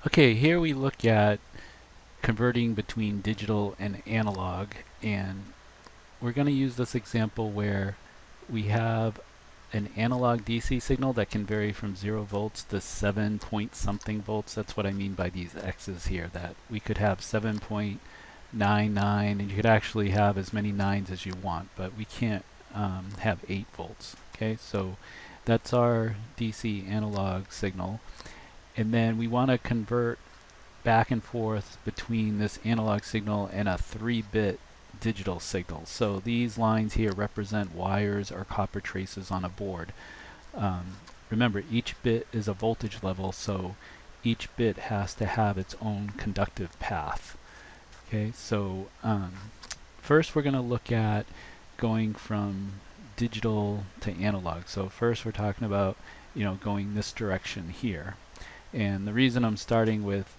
Okay, here we look at converting between digital and analog, and we're going to use this example where we have an analog DC signal that can vary from 0 volts to 7 point something volts. That's what I mean by these X's here, that we could have 7.99, and you could actually have as many nines as you want, but we can't have 8 volts. Okay, so that's our DC analog signal. And then we want to convert back and forth between this analog signal and a 3-bit digital signal. So these lines here represent wires or copper traces on a board. Remember, each bit is a voltage level, so each bit has to have its own conductive path. Okay, so first we're going to look at going from digital to analog. So first we're talking about, going this direction here. And the reason I'm starting with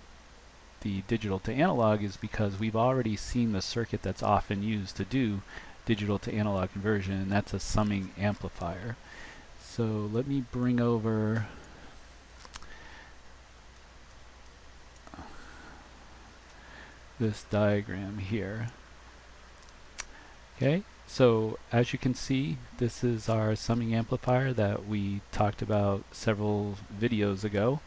the digital to analog is because we've already seen the circuit that's often used to do digital to analog conversion, and that's a summing amplifier. So let me bring over this diagram here. Okay, so as you can see, this is our summing amplifier that we talked about several videos ago.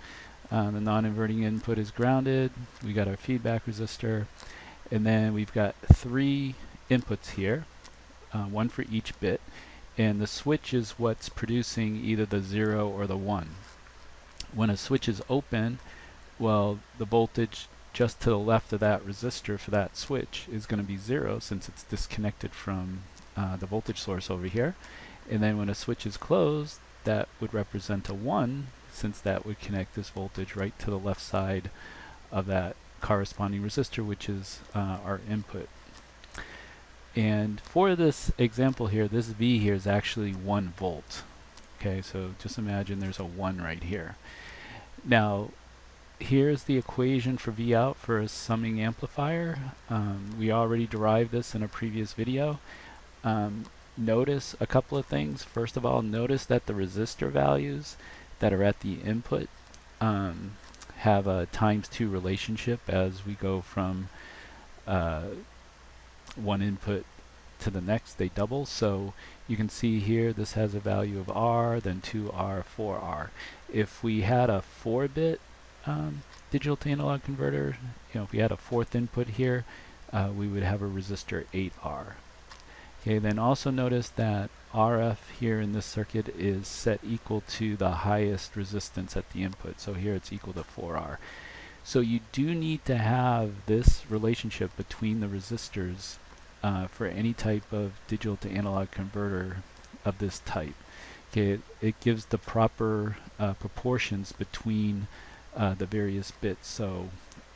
The non-inverting input is grounded. We got our feedback resistor, and then we've got 3 inputs here, one for each bit, and the switch is what's producing either the 0 or the 1. When a switch is open, well, the voltage just to the left of that resistor for that switch is going to be 0 since it's disconnected from the voltage source over here. And then when a switch is closed, that would represent a 1, since that would connect this voltage right to the left side of that corresponding resistor, which is our input. And for this example here, this V here is actually 1 volt. Okay, so just imagine there's a 1 right here. Now, here's the equation for V out for a summing amplifier. We already derived this in a previous video. Notice a couple of things. First of all, notice that the resistor values that are at the input have a ×2 relationship as we go from one input to the next. They double. So you can see here this has a value of R, then 2R, 4R. If we had a 4-bit digital to analog converter, if we had a 4th input here, we would have a resistor 8R. Okay, then also notice that RF here in this circuit is set equal to the highest resistance at the input. So here it's equal to 4R. So you do need to have this relationship between the resistors for any type of digital to analog converter of this type. Okay, it gives the proper proportions between the various bits. So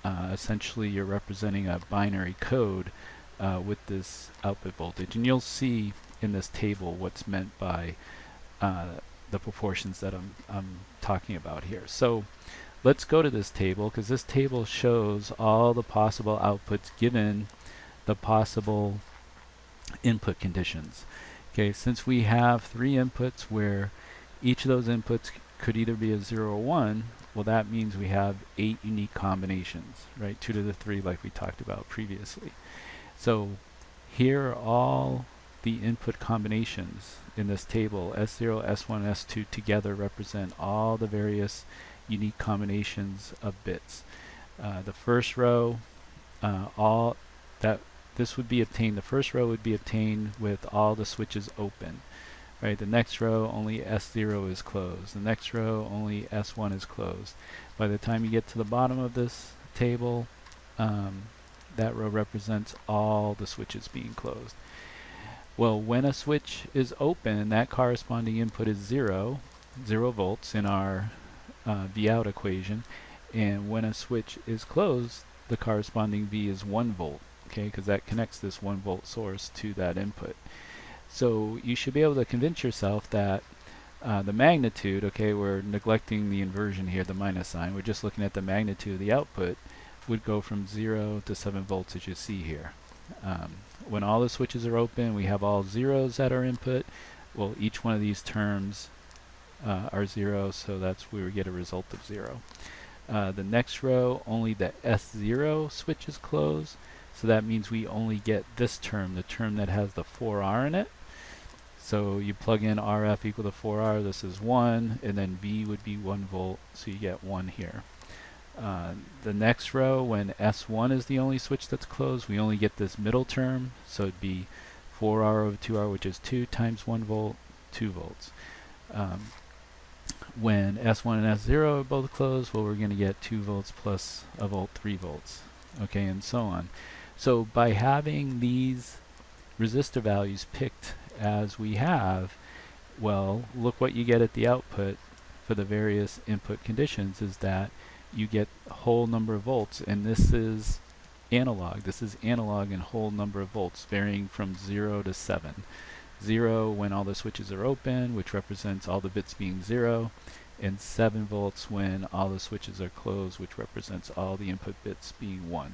essentially you're representing a binary code with this output voltage, and you'll see in this table what's meant by the proportions that I'm talking about here. So let's go to this table, because this table shows all the possible outputs given the possible input conditions. Okay, since we have 3 inputs where each of those inputs could either be a 0 or 1, well, that means we have 8 unique combinations, right? 2 to the 3 like we talked about previously. So here are all the input combinations in this table. S0, S1, S2 together represent all the various unique combinations of bits. The first row, this would be obtained. The first row would be obtained with all the switches open. Right. The next row, only S0 is closed. The next row, only S1 is closed. By the time you get to the bottom of this table, that row represents all the switches being closed. Well, when a switch is open, that corresponding input is 0 volts in our V out equation, and when a switch is closed, the corresponding V is 1 volt, okay, because that connects this 1 volt source to that input. So you should be able to convince yourself that the magnitude, okay, we're neglecting the inversion here, the minus sign, we're just looking at the magnitude of the output, would go from 0 to 7 volts as you see here. When all the switches are open, we have all zeros at our input. Well, each one of these terms are 0, so that's where we get a result of 0. The next row, only the S0 switch is closed. So that means we only get this term, the term that has the 4R in it. So you plug in RF equal to 4R, this is 1, and then V would be 1 volt, so you get 1 here. The next row, when S1 is the only switch that's closed, we only get this middle term, so it'd be 4R over 2R, which is 2 times 1 volt, 2 volts. When S1 and S0 are both closed, well, we're going to get 2 volts plus a volt, 3 volts, okay, and so on. So by having these resistor values picked as we have, well, look what you get at the output for the various input conditions is that you get a whole number of volts, and this is analog. This is analog in whole number of volts, varying from 0 to 7. 0 when all the switches are open, which represents all the bits being 0, and 7 volts when all the switches are closed, which represents all the input bits being 1.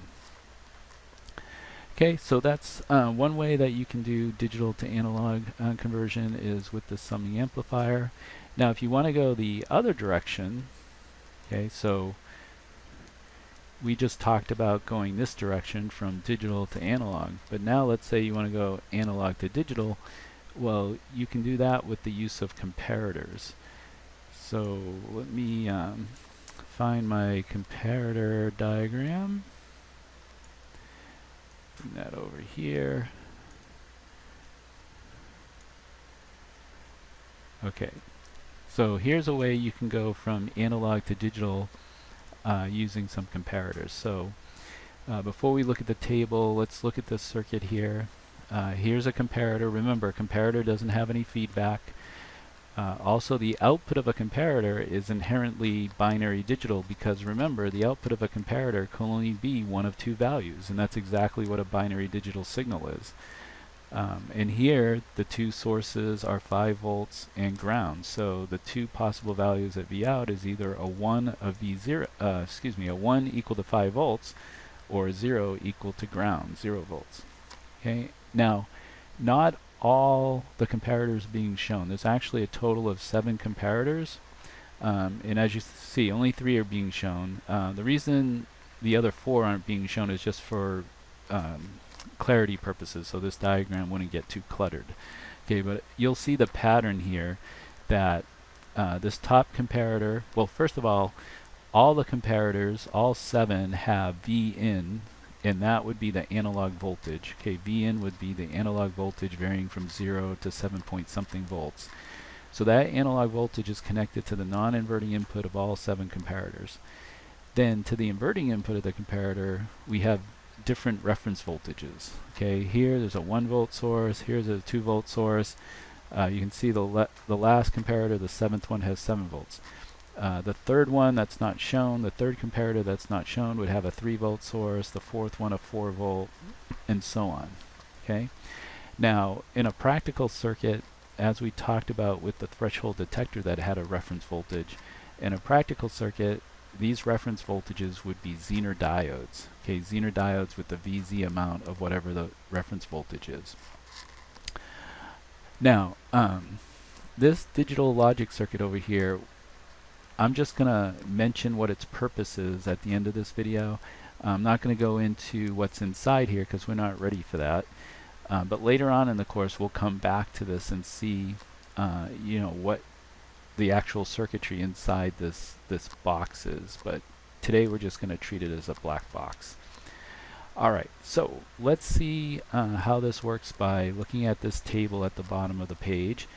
Okay, so that's one way that you can do digital to analog conversion is with the summing amplifier. Now if you want to go the other direction, okay, so we just talked about going this direction from digital to analog, but now let's say you want to go analog to digital. Well, you can do that with the use of comparators. So let me find my comparator diagram. Bring that over here. Okay, so here's a way you can go from analog to digital using some comparators. So before we look at the table, let's look at this circuit here. Here's a comparator. Remember, a comparator doesn't have any feedback. Also, the output of a comparator is inherently binary digital because remember, the output of a comparator can only be one of two values, and that's exactly what a binary digital signal is. And here, the two sources are 5 volts and ground. So the two possible values at V out is either a 1 of V0, a 1 equal to 5 volts, or 0 equal to ground, 0 volts. Okay. Now, not all the comparators being shown. There's actually a total of 7 comparators, and as you see, only 3 are being shown. The reason the other 4 aren't being shown is just for clarity purposes, so this diagram wouldn't get too cluttered. Okay, but you'll see the pattern here that this top comparator, well, first of all the comparators, all 7 have V in, and that would be the analog voltage. Okay, V in would be the analog voltage varying from 0 to 7 point something volts. So that analog voltage is connected to the non-inverting input of all 7 comparators. Then to the inverting input of the comparator, we have different reference voltages. Okay, here there's a 1 volt source, here's a 2 volt source. You can see the last comparator, the 7th one, has 7 volts. The third one that's not shown, the third comparator that's not shown would have a 3 volt source, the 4th one a 4 volt, and so on. Okay. Now, in a practical circuit, as we talked about with the threshold detector that had a reference voltage, in a practical circuit, these reference voltages would be Zener diodes. Okay, Zener diodes with the VZ amount of whatever the reference voltage is. Now, this digital logic circuit over here, I'm just going to mention what its purpose is at the end of this video. I'm not going to go into what's inside here because we're not ready for that. But later on in the course, we'll come back to this and see, what the actual circuitry inside this box is. But today we're just going to treat it as a black box. All right, so let's see how this works by looking at this table at the bottom of the page.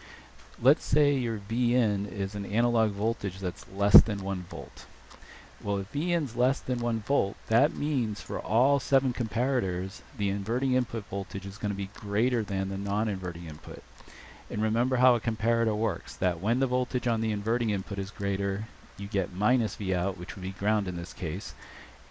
Let's say your Vin is an analog voltage that's less than 1 volt. Well, if Vin is less than 1 volt, that means for all 7 comparators, the inverting input voltage is going to be greater than the non-inverting input. And remember how a comparator works, that when the voltage on the inverting input is greater, you get minus V out, which would be ground in this case.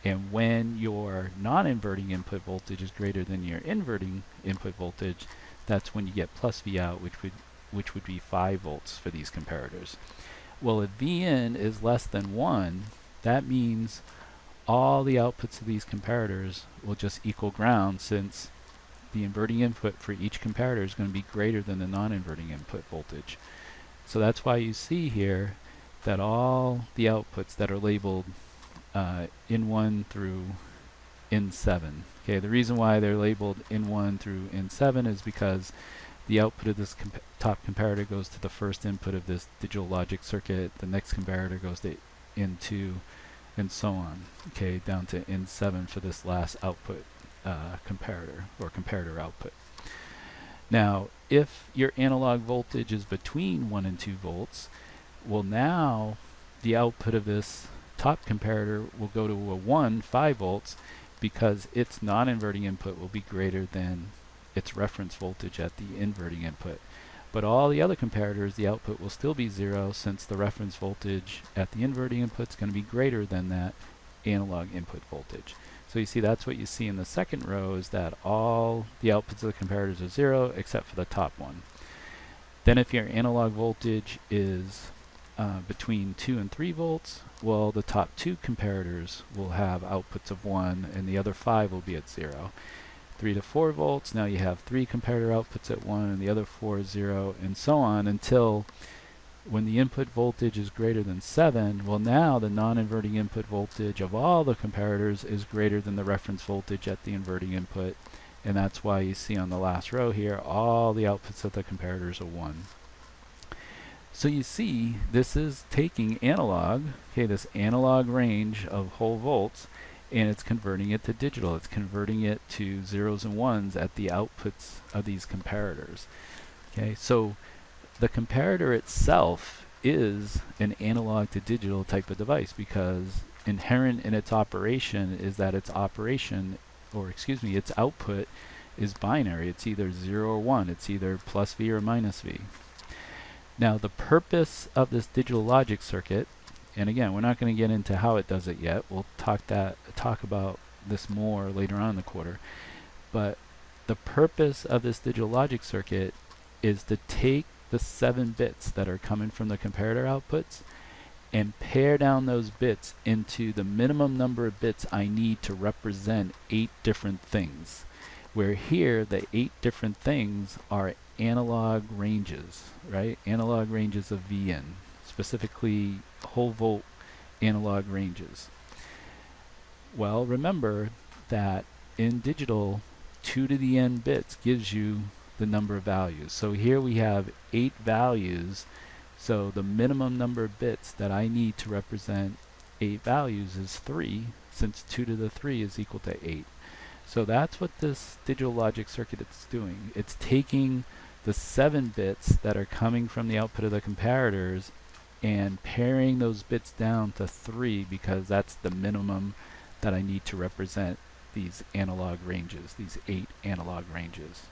And when your non-inverting input voltage is greater than your inverting input voltage, that's when you get plus V out, which would be 5 volts for these comparators. Well, if Vin is less than 1, that means all the outputs of these comparators will just equal ground, since the inverting input for each comparator is going to be greater than the non-inverting input voltage. So that's why you see here that all the outputs that are labeled N1 through N7. Okay, the reason why they're labeled N1 through N7 is because the output of this top comparator goes to the first input of this digital logic circuit, the next comparator goes to N2, and so on, okay, down to N7 for this last output comparator, or comparator output. Now, if your analog voltage is between 1 and 2 volts, well, now the output of this top comparator will go to a 5 volts, because its non-inverting input will be greater than its reference voltage at the inverting input. But all the other comparators, the output will still be 0, since the reference voltage at the inverting input is going to be greater than that analog input voltage. So you see, that's what you see in the second row, is that all the outputs of the comparators are 0 except for the top one. Then if your analog voltage is between 2 and 3 volts, well, the top 2 comparators will have outputs of 1 and the other 5 will be at 0. 3 to 4 volts, now you have 3 comparator outputs at 1 and the other 4 is 0, and so on, until when the input voltage is greater than 7, well, now the non-inverting input voltage of all the comparators is greater than the reference voltage at the inverting input, and that's why you see on the last row here all the outputs of the comparators are 1. So you see, this is taking analog, okay, this analog range of whole volts, and it's converting it to digital. It's converting it to zeros and ones at the outputs of these comparators. Okay, so the comparator itself is an analog to digital type of device, because inherent in its operation is that its operation, or excuse me, its output is binary. It's either 0 or 1. It's either plus V or minus V. Now, the purpose of this digital logic circuit, and again, we're not going to get into how it does it yet. We'll talk about this more later on in the quarter. But the purpose of this digital logic circuit is to take the 7 bits that are coming from the comparator outputs and pare down those bits into the minimum number of bits I need to represent 8 different things. Where here, the 8 different things are analog ranges, right? Analog ranges of Vn, specifically whole volt analog ranges. Well, remember that in digital, 2 to the n bits gives you the number of values. So here we have 8 values, so the minimum number of bits that I need to represent 8 values is 3, since 2 to the 3 is equal to 8. So that's what this digital logic circuit is doing. It's taking the 7 bits that are coming from the output of the comparators and paring those bits down to 3, because that's the minimum that I need to represent these analog ranges, these 8 analog ranges.